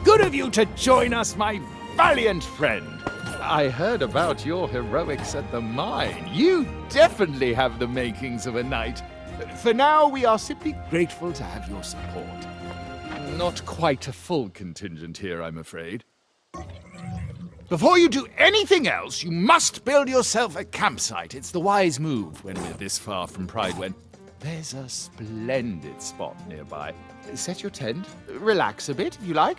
Good of you to join us, my valiant friend. I heard about your heroics at the mine. You definitely have the makings of a knight. For now, we are simply grateful to have your support. Not quite a full contingent here, I'm afraid. Before you do anything else, you must build yourself a campsite. It's the wise move when we're this far from Pridewen. There's a splendid spot nearby. Set your tent, relax a bit if you like.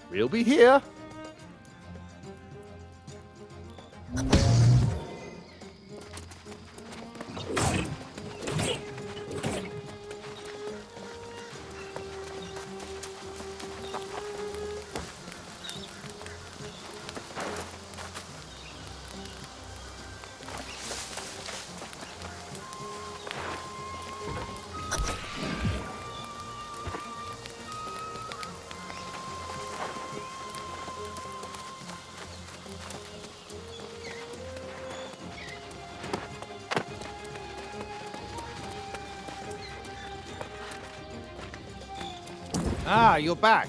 We'll be here. Ah, you're back.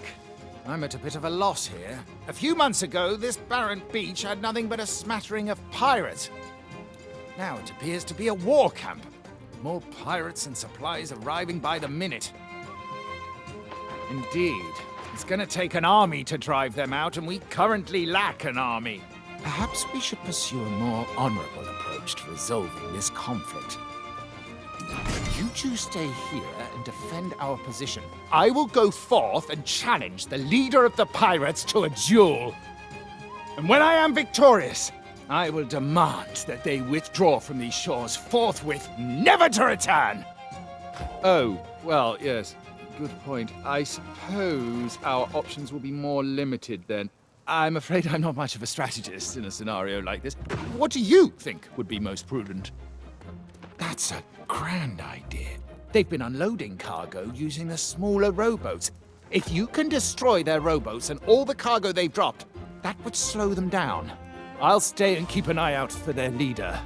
I'm at a bit of a loss here. A few months ago, this barren beach had nothing but a smattering of pirates. Now it appears to be a war camp. More pirates and supplies arriving by the minute. Indeed. It's gonna take an army to drive them out, and we currently lack an army. Perhaps we should pursue a more honorable approach to resolving this conflict. You two stay here and defend our position. I will go forth and challenge the leader of the pirates to a duel. And when I am victorious, I will demand that they withdraw from these shores forthwith, never to return. Oh, well, yes. Good point. I suppose our options will be more limited then. I'm afraid I'm not much of a strategist in a scenario like this. What do you think would be most prudent? That's a grand idea. They've been unloading cargo using the smaller rowboats. If you can destroy their rowboats and all the cargo they've dropped, that would slow them down. I'll stay and keep an eye out for their leader.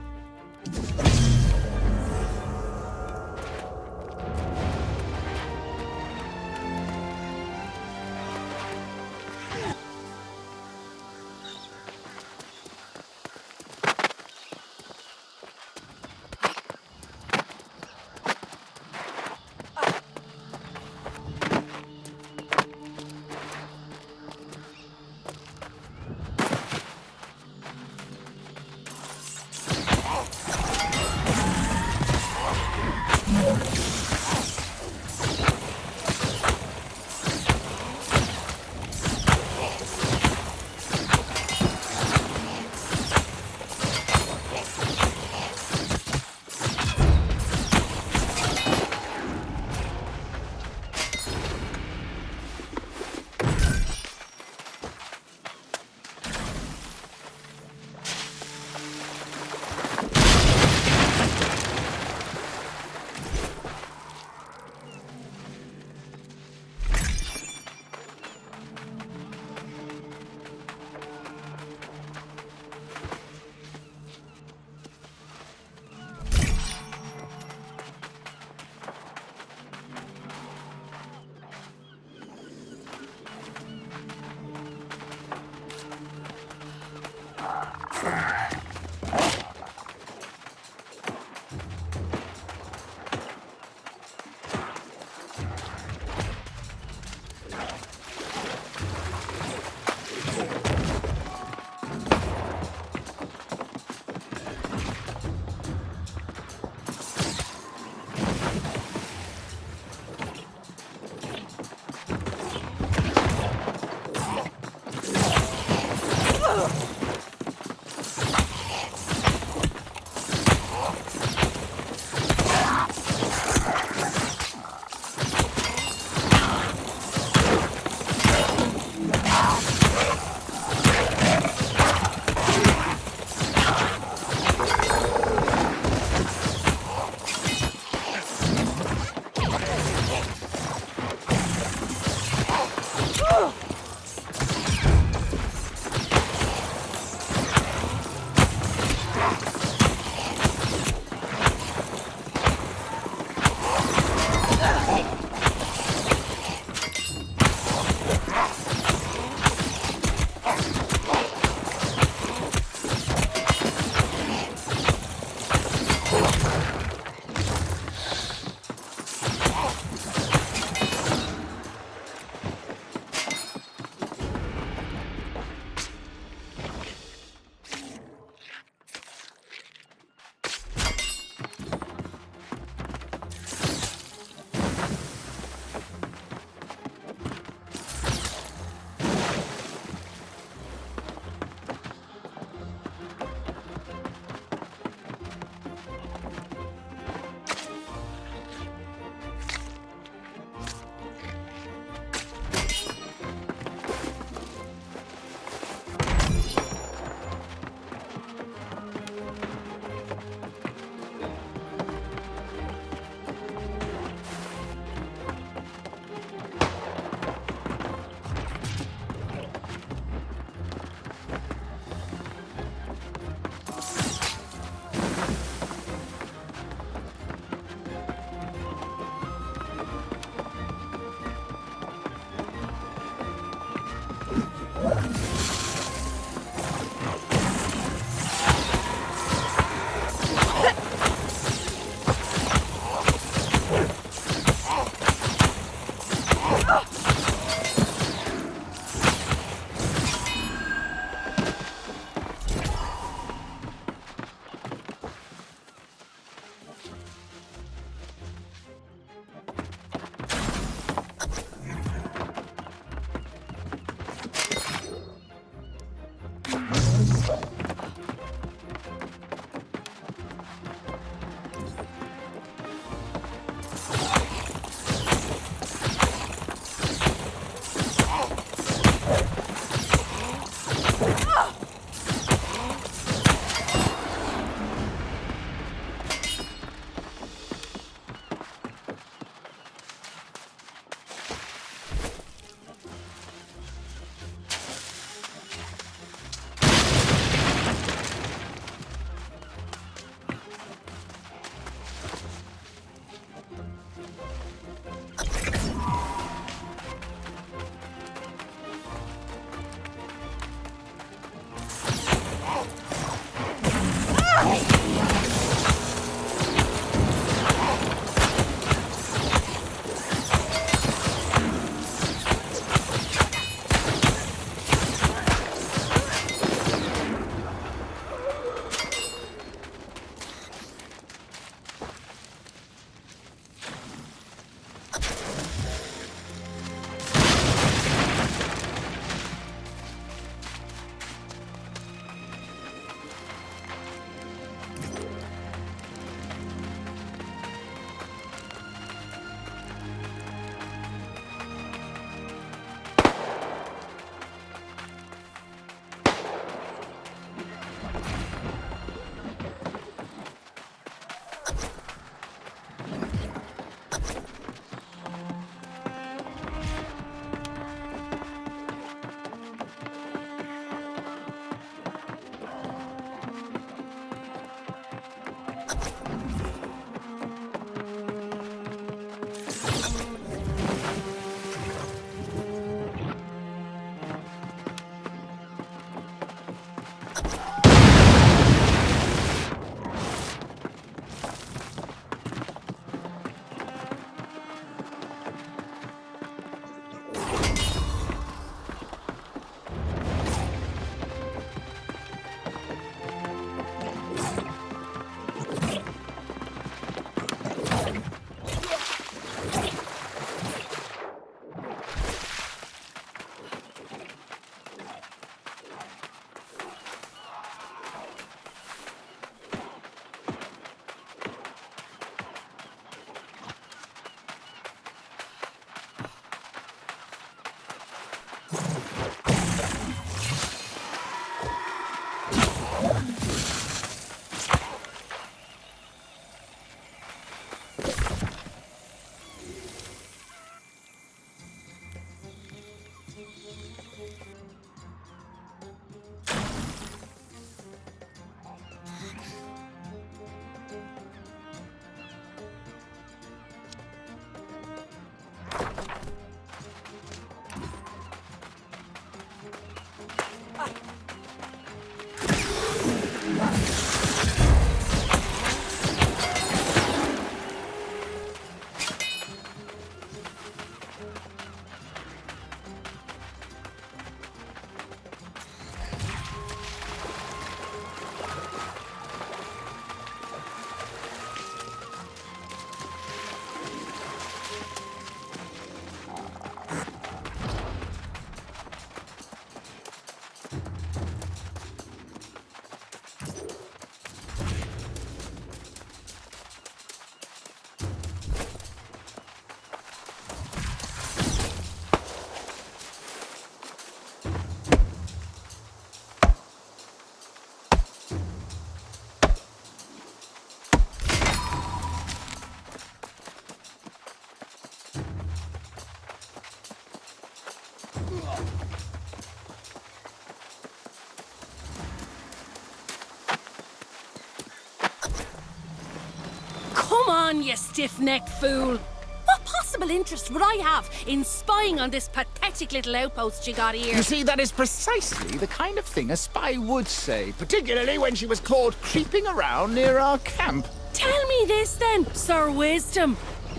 Come on, you stiff-necked fool! What possible interest would I have in spying on this pathetic little outpost you got here? You see, that is precisely the kind of thing a spy would say, particularly when she was caught creeping around near our camp. Tell me this then, Sir Wisdom.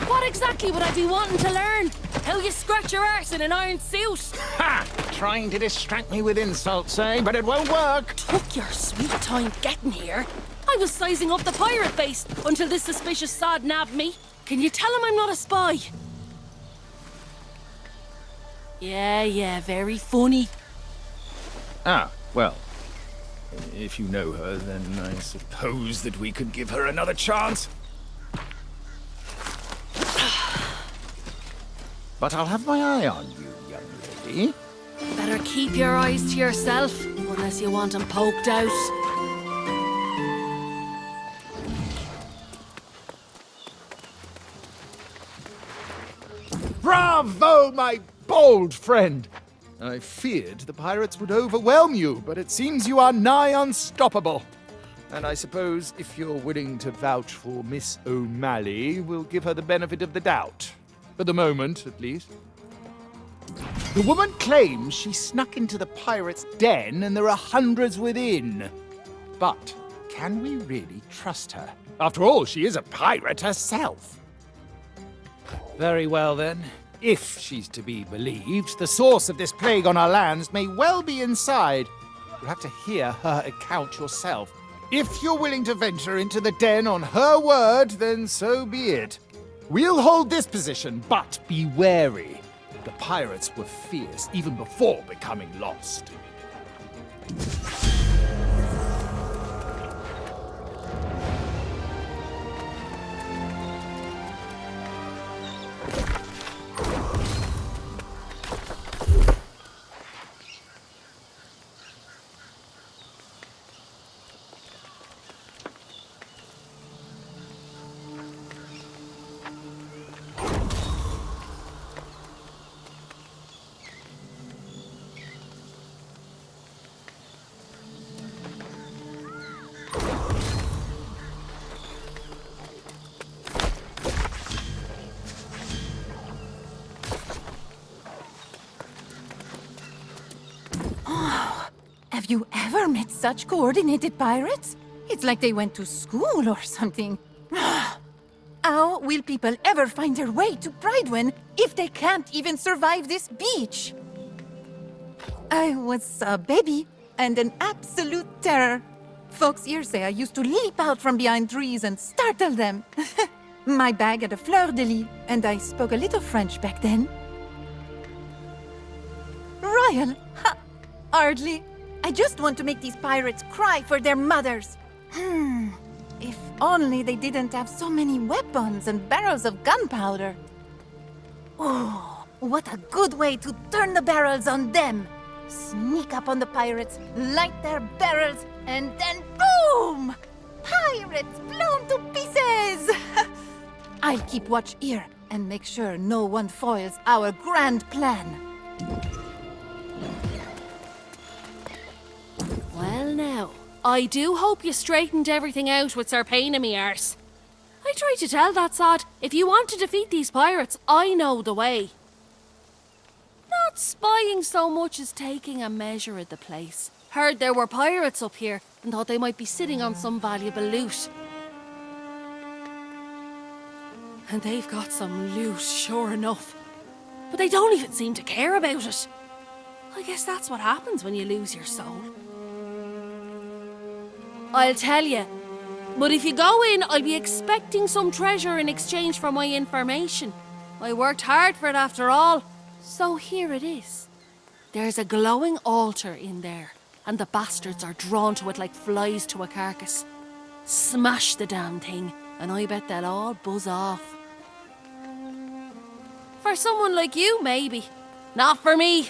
What exactly would I be wanting to learn? How you scratch your arse in an iron suit? Ha! Trying to distract me with insults, eh? But it won't work. Took your sweet time getting here. I was sizing up the pirate base until this suspicious sod nabbed me. Can you tell him I'm not a spy? Yeah, very funny. Ah, well, if you know her, then I suppose that we could give her another chance. But I'll have my eye on you, young lady. Better keep your eyes to yourself, unless you want them poked out. Bravo, my bold friend! I feared the pirates would overwhelm you, but it seems you are nigh unstoppable. And I suppose if you're willing to vouch for Miss O'Malley, we'll give her the benefit of the doubt. For the moment, at least. The woman claims she snuck into the pirates' den and there are hundreds within. But can we really trust her? After all, she is a pirate herself. Very well then. If she's to be believed, the source of this plague on our lands may well be inside. You'll have to hear her account yourself. If you're willing to venture into the den on her word, then so be it. We'll hold this position, but be wary. The pirates were fierce even before becoming lost. Have you ever met such coordinated pirates? It's like they went to school or something. How will people ever find their way to Bridewin if they can't even survive this beach? I was a baby and an absolute terror. Folks here say I used to leap out from behind trees and startle them. My bag had a fleur-de-lis, and I spoke a little French back then. Royal? Ha! Hardly. I just want to make these pirates cry for their mothers. If only they didn't have so many weapons and barrels of gunpowder. Oh, what a good way to turn the barrels on them. Sneak up on the pirates, light their barrels, and then boom! Pirates blown to pieces! I'll keep watch here and make sure no one foils our grand plan. Well now, I do hope you straightened everything out with Sir Pain in me arse. I tried to tell that sod, if you want to defeat these pirates, I know the way. Not spying so much as taking a measure of the place. Heard there were pirates up here and thought they might be sitting on some valuable loot. And they've got some loot, sure enough. But they don't even seem to care about it. I guess that's what happens when you lose your soul. I'll tell you. But if you go in, I'll be expecting some treasure in exchange for my information. I worked hard for it after all. So here it is. There's a glowing altar in there, and the bastards are drawn to it like flies to a carcass. Smash the damn thing, and I bet they'll all buzz off. For someone like you, maybe. Not for me.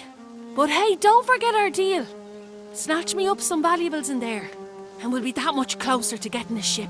But hey, don't forget our deal. Snatch me up some valuables in there, and we'll be that much closer to getting a ship.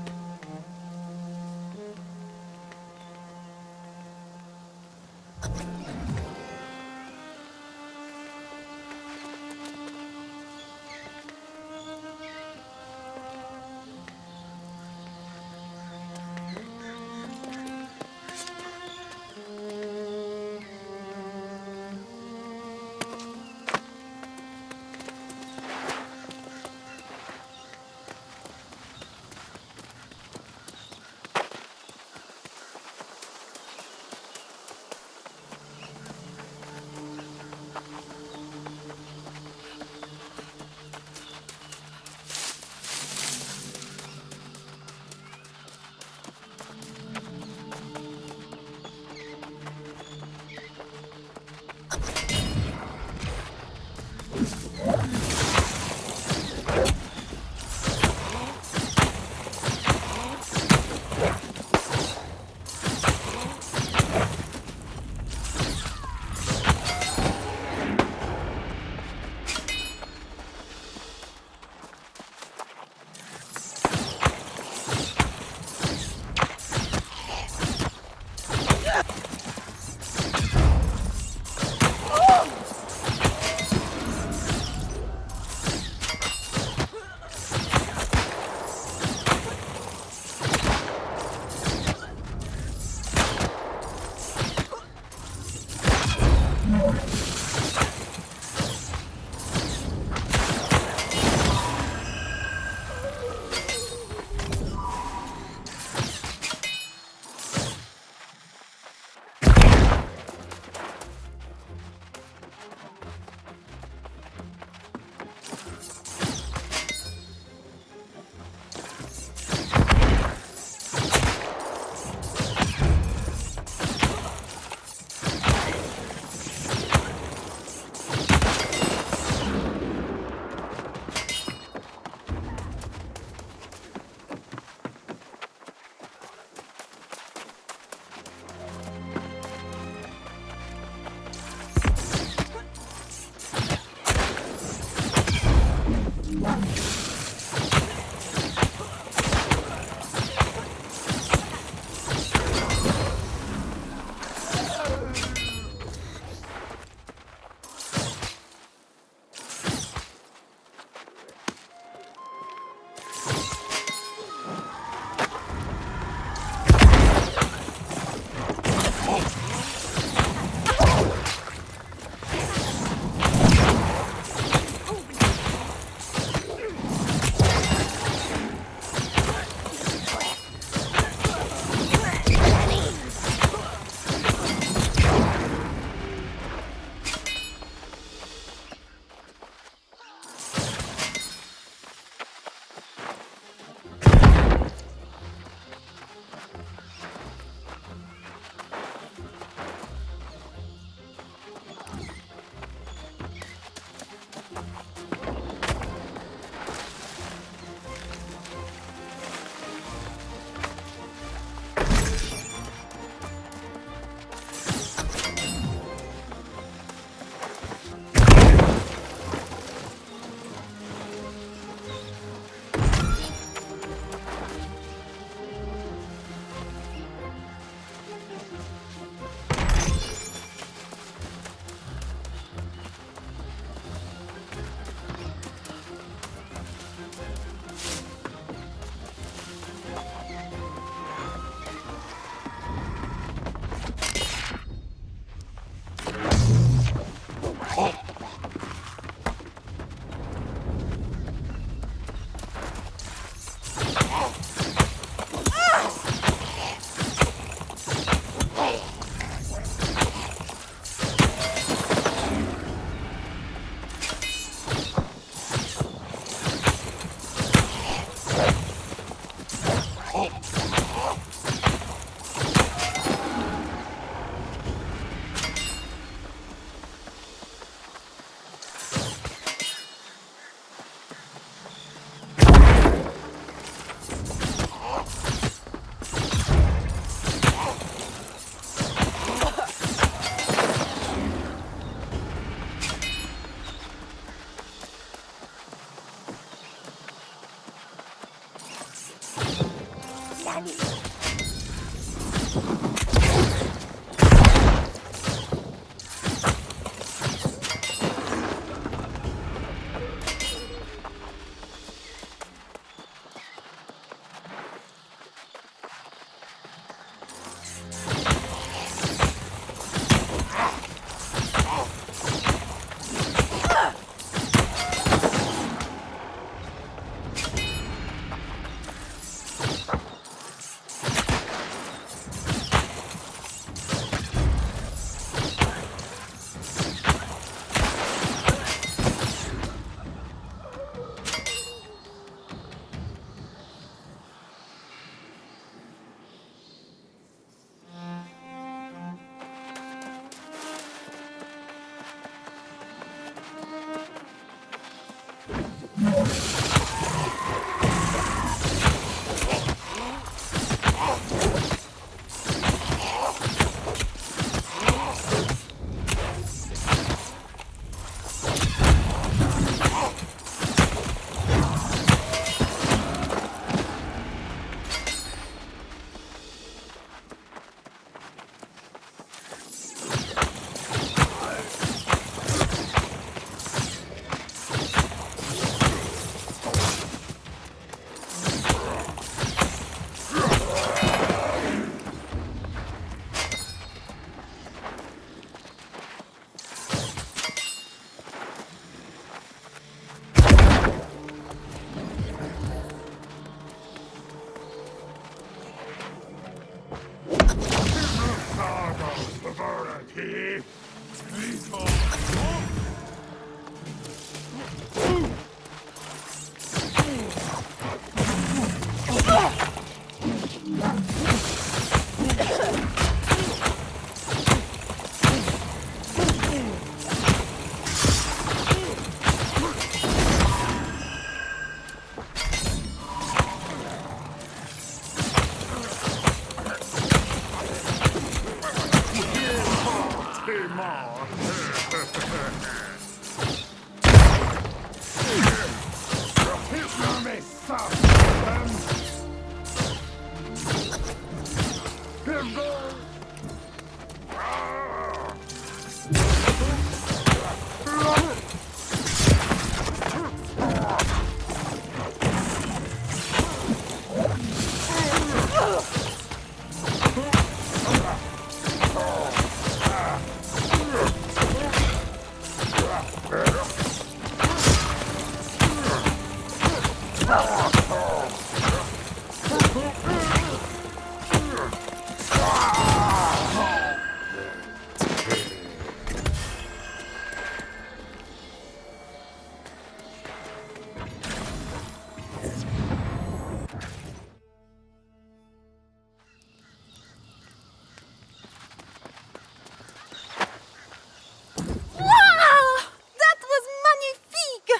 That was magnifique!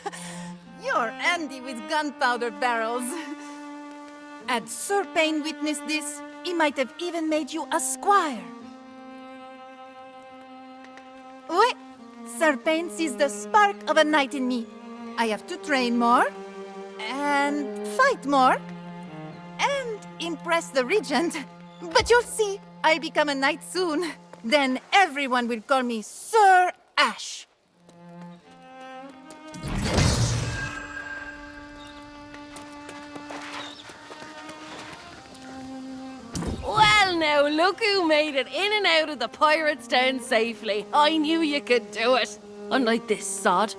You're Andy with gunpowder barrels. Had Sir Payne witnessed this, he might have even made you a squire. Oui, Sir Payne sees the spark of a knight in me. I have to train more, and fight more, and impress the regent. But you'll see, I'll become a knight soon. Then everyone will call me Sir Ash. Well, now, look who made it in and out of the pirates' den safely. I knew you could do it. Unlike this sod.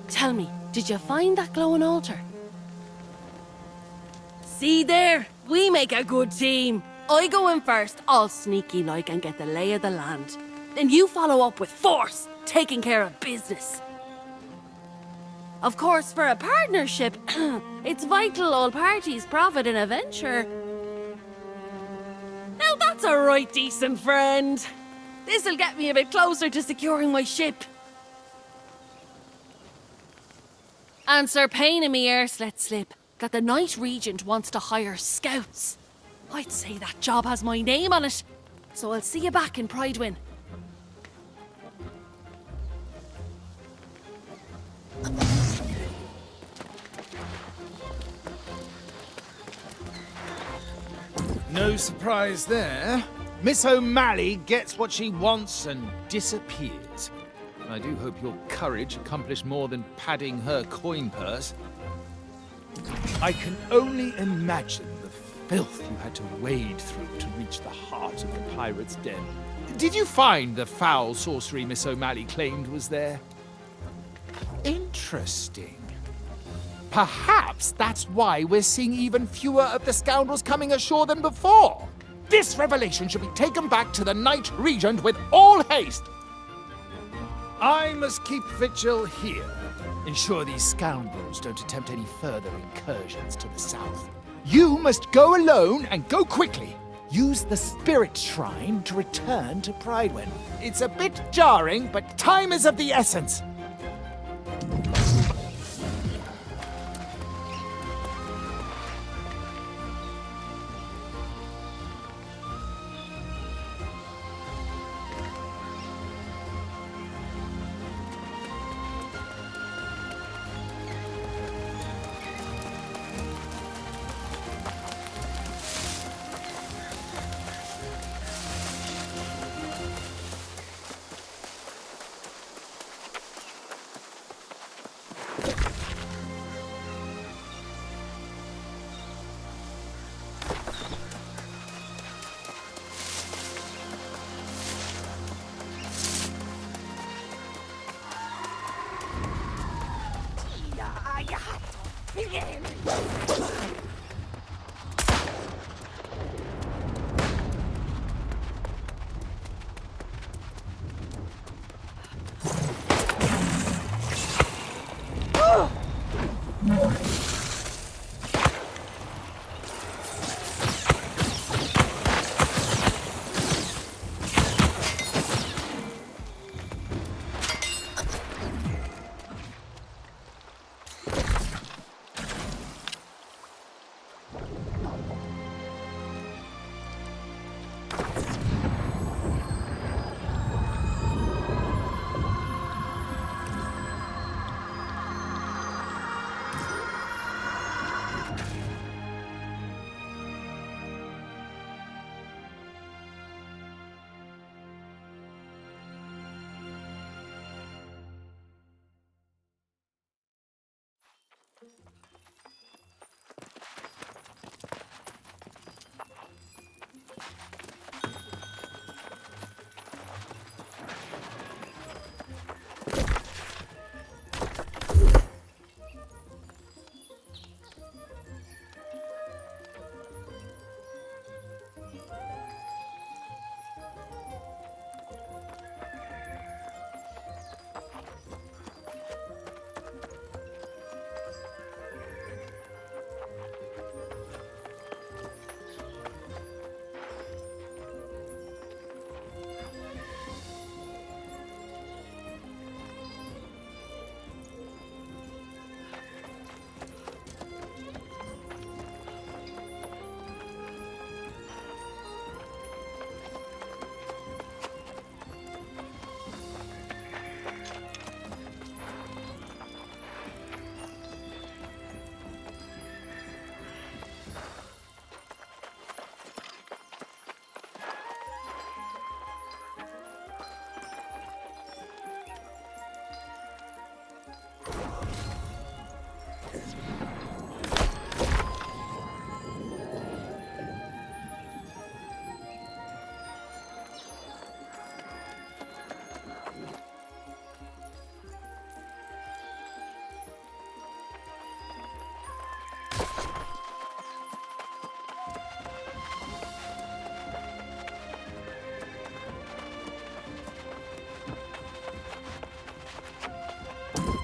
Tell me, did you find that glowing altar? See there? We make a good team. I go in first, all sneaky-like, and get the lay of the land. Then you follow up with force, taking care of business. Of course, for a partnership, it's vital all parties profit in a venture. Now that's a right decent friend. This'll get me a bit closer to securing my ship. And Sir Payne and me ears let slip that the Knight Regent wants to hire scouts. I'd say that job has my name on it, so I'll see you back in Pridewin. No surprise there. Miss O'Malley gets what she wants and disappears. I do hope your courage accomplished more than padding her coin purse. I can only imagine the filth you had to wade through to reach the heart of the pirate's den. Did you find the foul sorcery Miss O'Malley claimed was there? Interesting. Perhaps that's why we're seeing even fewer of the scoundrels coming ashore than before. This revelation should be taken back to the Knight Regent with all haste. I must keep vigil here. Ensure these scoundrels don't attempt any further incursions to the south. You must go alone and go quickly. Use the spirit shrine to return to Pridewin. It's a bit jarring, but time is of the essence.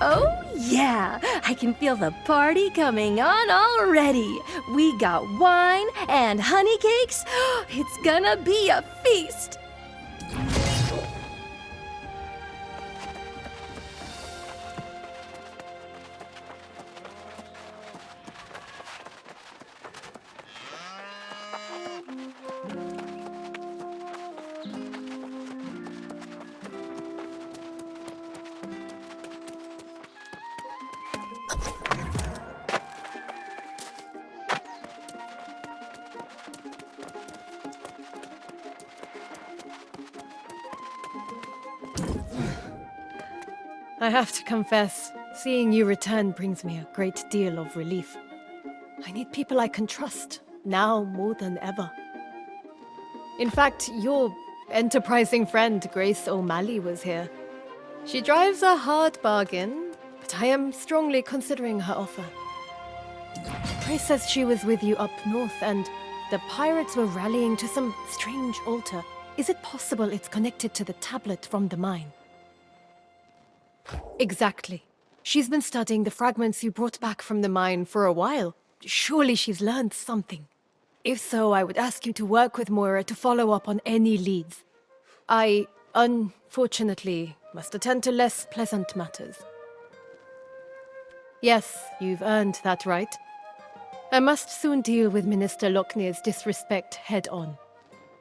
Oh, yeah. I can feel the party coming on already. We got wine and honey cakes. It's gonna be a feast. I have to confess, seeing you return brings me a great deal of relief. I need people I can trust, now more than ever. In fact, your enterprising friend Grace O'Malley was here. She drives a hard bargain, but I am strongly considering her offer. Grace says she was with you up north, and the pirates were rallying to some strange altar. Is it possible it's connected to the tablet from the mine? Exactly. She's been studying the fragments you brought back from the mine for a while. Surely she's learned something. If so, I would ask you to work with Moira to follow up on any leads. I, unfortunately, must attend to less pleasant matters. Yes, you've earned that right. I must soon deal with Minister Locknear's disrespect head-on.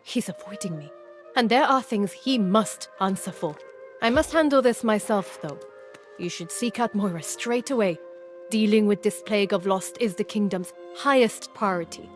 He's avoiding me, and there are things he must answer for. I must handle this myself, though. You should seek out Moira straight away. Dealing with this plague of lost is the kingdom's highest priority.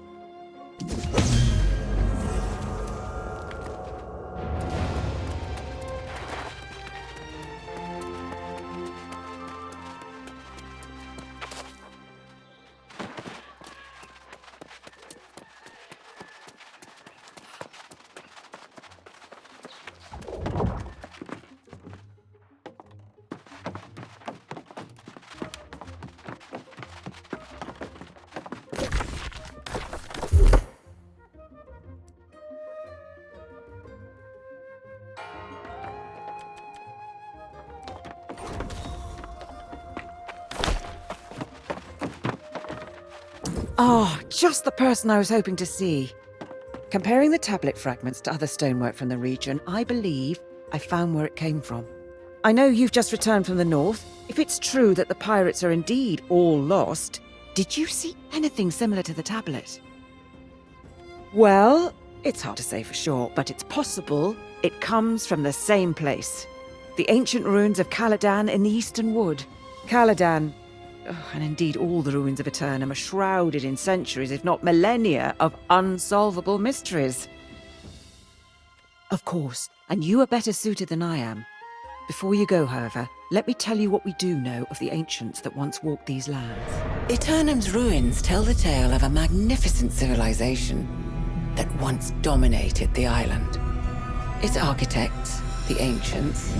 Oh, just the person I was hoping to see. Comparing the tablet fragments to other stonework from the region, I believe I found where it came from. I know you've just returned from the north. If it's true that the pirates are indeed all lost, did you see anything similar to the tablet? Well, it's hard to say for sure, but it's possible it comes from the same place. The ancient ruins of Caladan in the Eastern Wood. Caladan, and indeed all the ruins of Aeternum, are shrouded in centuries, if not millennia, of unsolvable mysteries. Of course, and you are better suited than I am. Before you go, however, let me tell you what we do know of the ancients that once walked these lands. Aeternum's ruins tell the tale of a magnificent civilization that once dominated the island. Its architects, the ancients,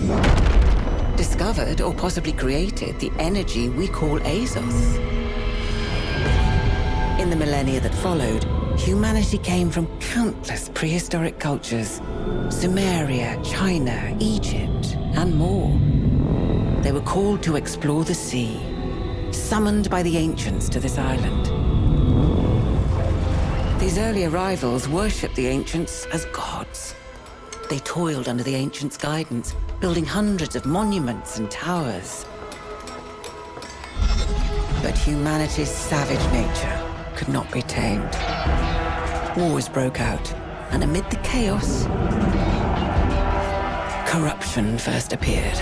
discovered or possibly created the energy we call Azos. In the millennia that followed, humanity came from countless prehistoric cultures: Sumeria, China, Egypt, and more. They were called to explore the sea, summoned by the ancients to this island. These early arrivals worshipped the ancients as gods. They toiled under the ancients' guidance, building hundreds of monuments and towers. But humanity's savage nature could not be tamed. Wars broke out, and amid the chaos, corruption first appeared.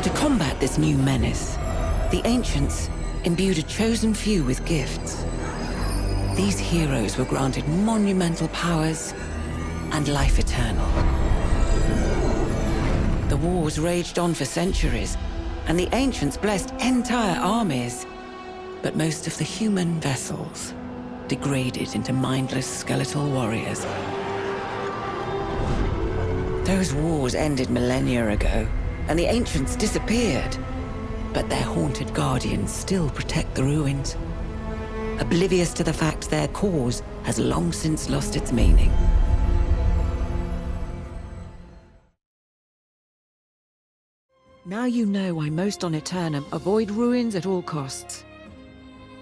To combat this new menace, the ancients imbued a chosen few with gifts. These heroes were granted monumental powers and life eternal. The wars raged on for centuries, and the ancients blessed entire armies. But most of the human vessels degraded into mindless skeletal warriors. Those wars ended millennia ago, and the ancients disappeared. But their haunted guardians still protect the ruins, oblivious to the fact their cause has long since lost its meaning. Now you know why most on Aeternum avoid ruins at all costs.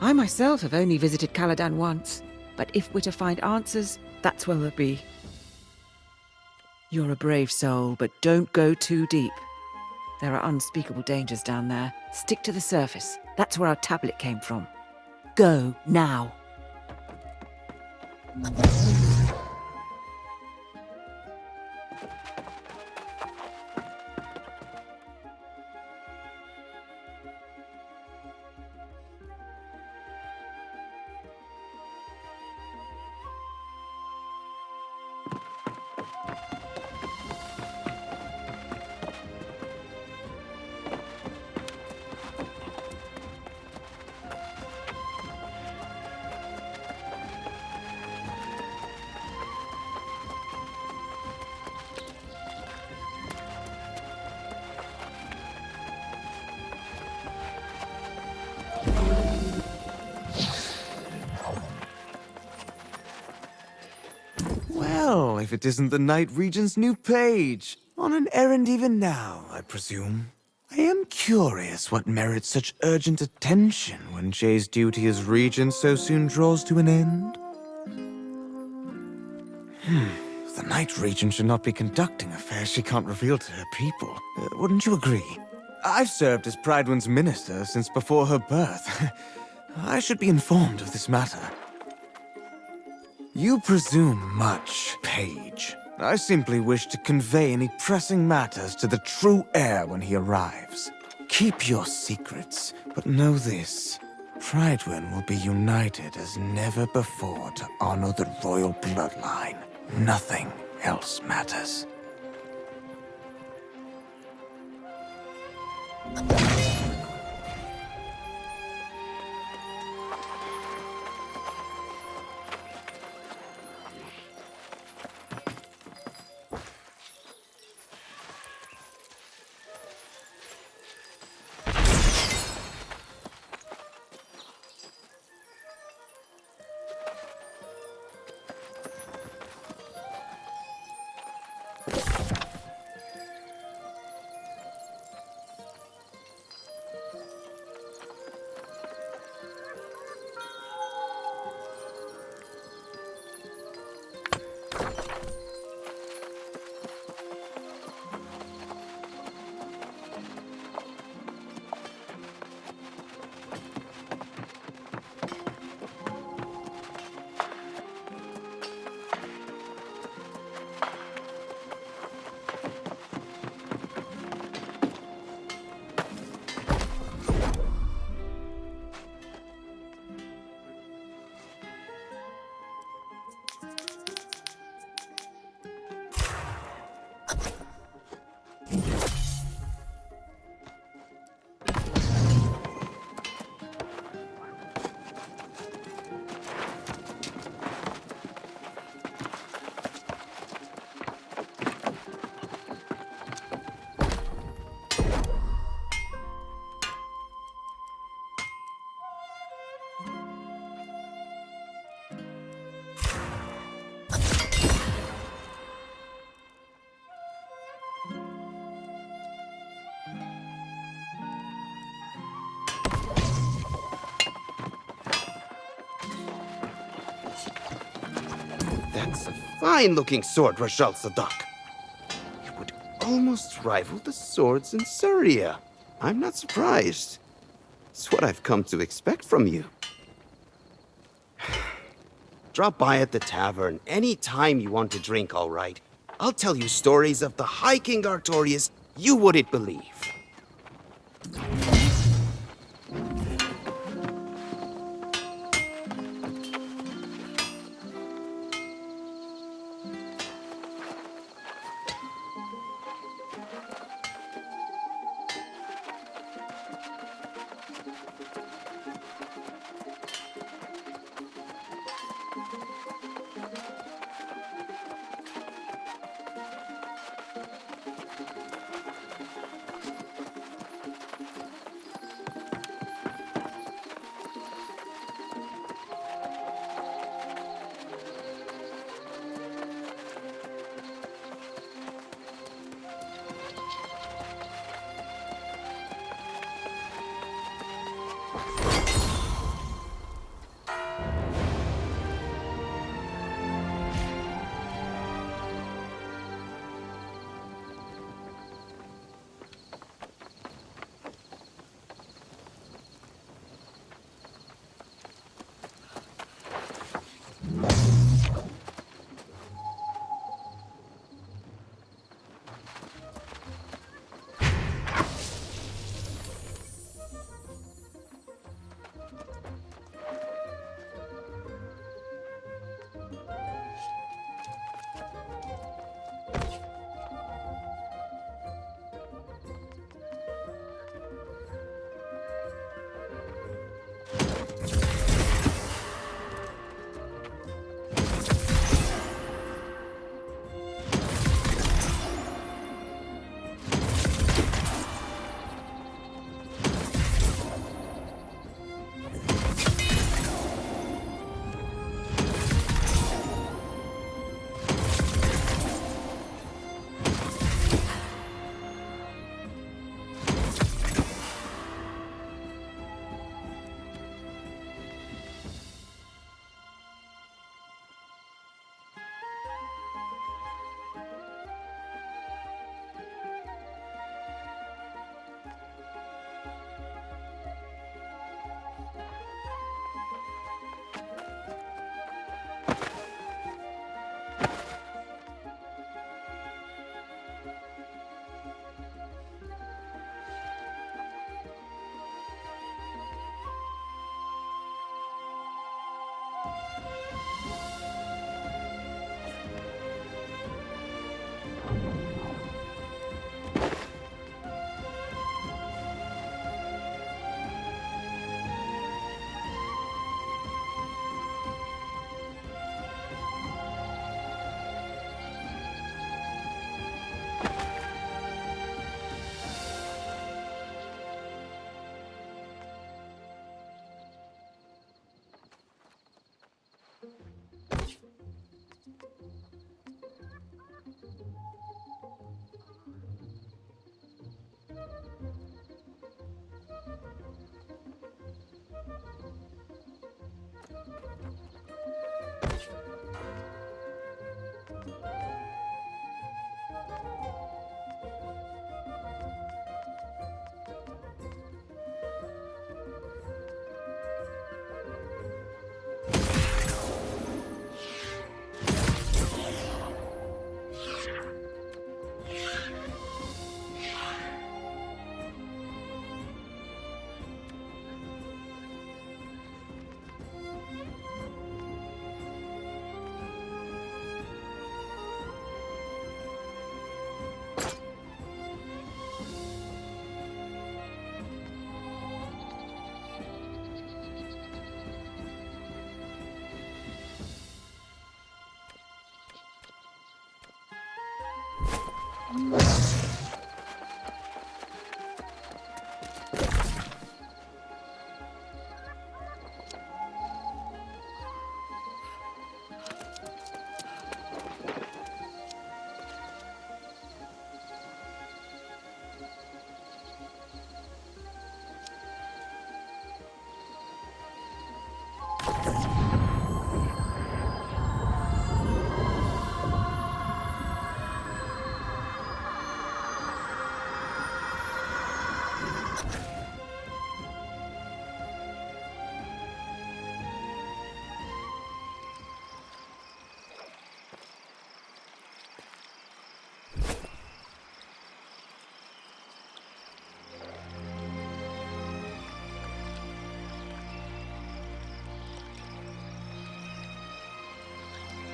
I myself have only visited Caladan once, but if we're to find answers, that's where we'll be. You're a brave soul, but don't go too deep. There are unspeakable dangers down there. Stick to the surface. That's where our tablet came from. Go, now. Well, if it isn't the Night Regent's new page. On an errand even now, I presume. I am curious what merits such urgent attention when Jay's duty as regent so soon draws to an end. The Night Regent should not be conducting affairs she can't reveal to her people. Wouldn't you agree? I've served as Pridewind's minister since before her birth. I should be informed of this matter. You presume much, Page. I simply wish to convey any pressing matters to the true heir when he arrives. Keep your secrets, but know this. Pridewind will be united as never before to honor the royal bloodline. Nothing else matters. That's a fine-looking sword, Rajal Sadak. It would almost rival the swords in Syria. I'm not surprised. It's what I've come to expect from you. Drop by at the tavern any time you want to drink, all right? I'll tell you stories of the High King Artorius you wouldn't believe.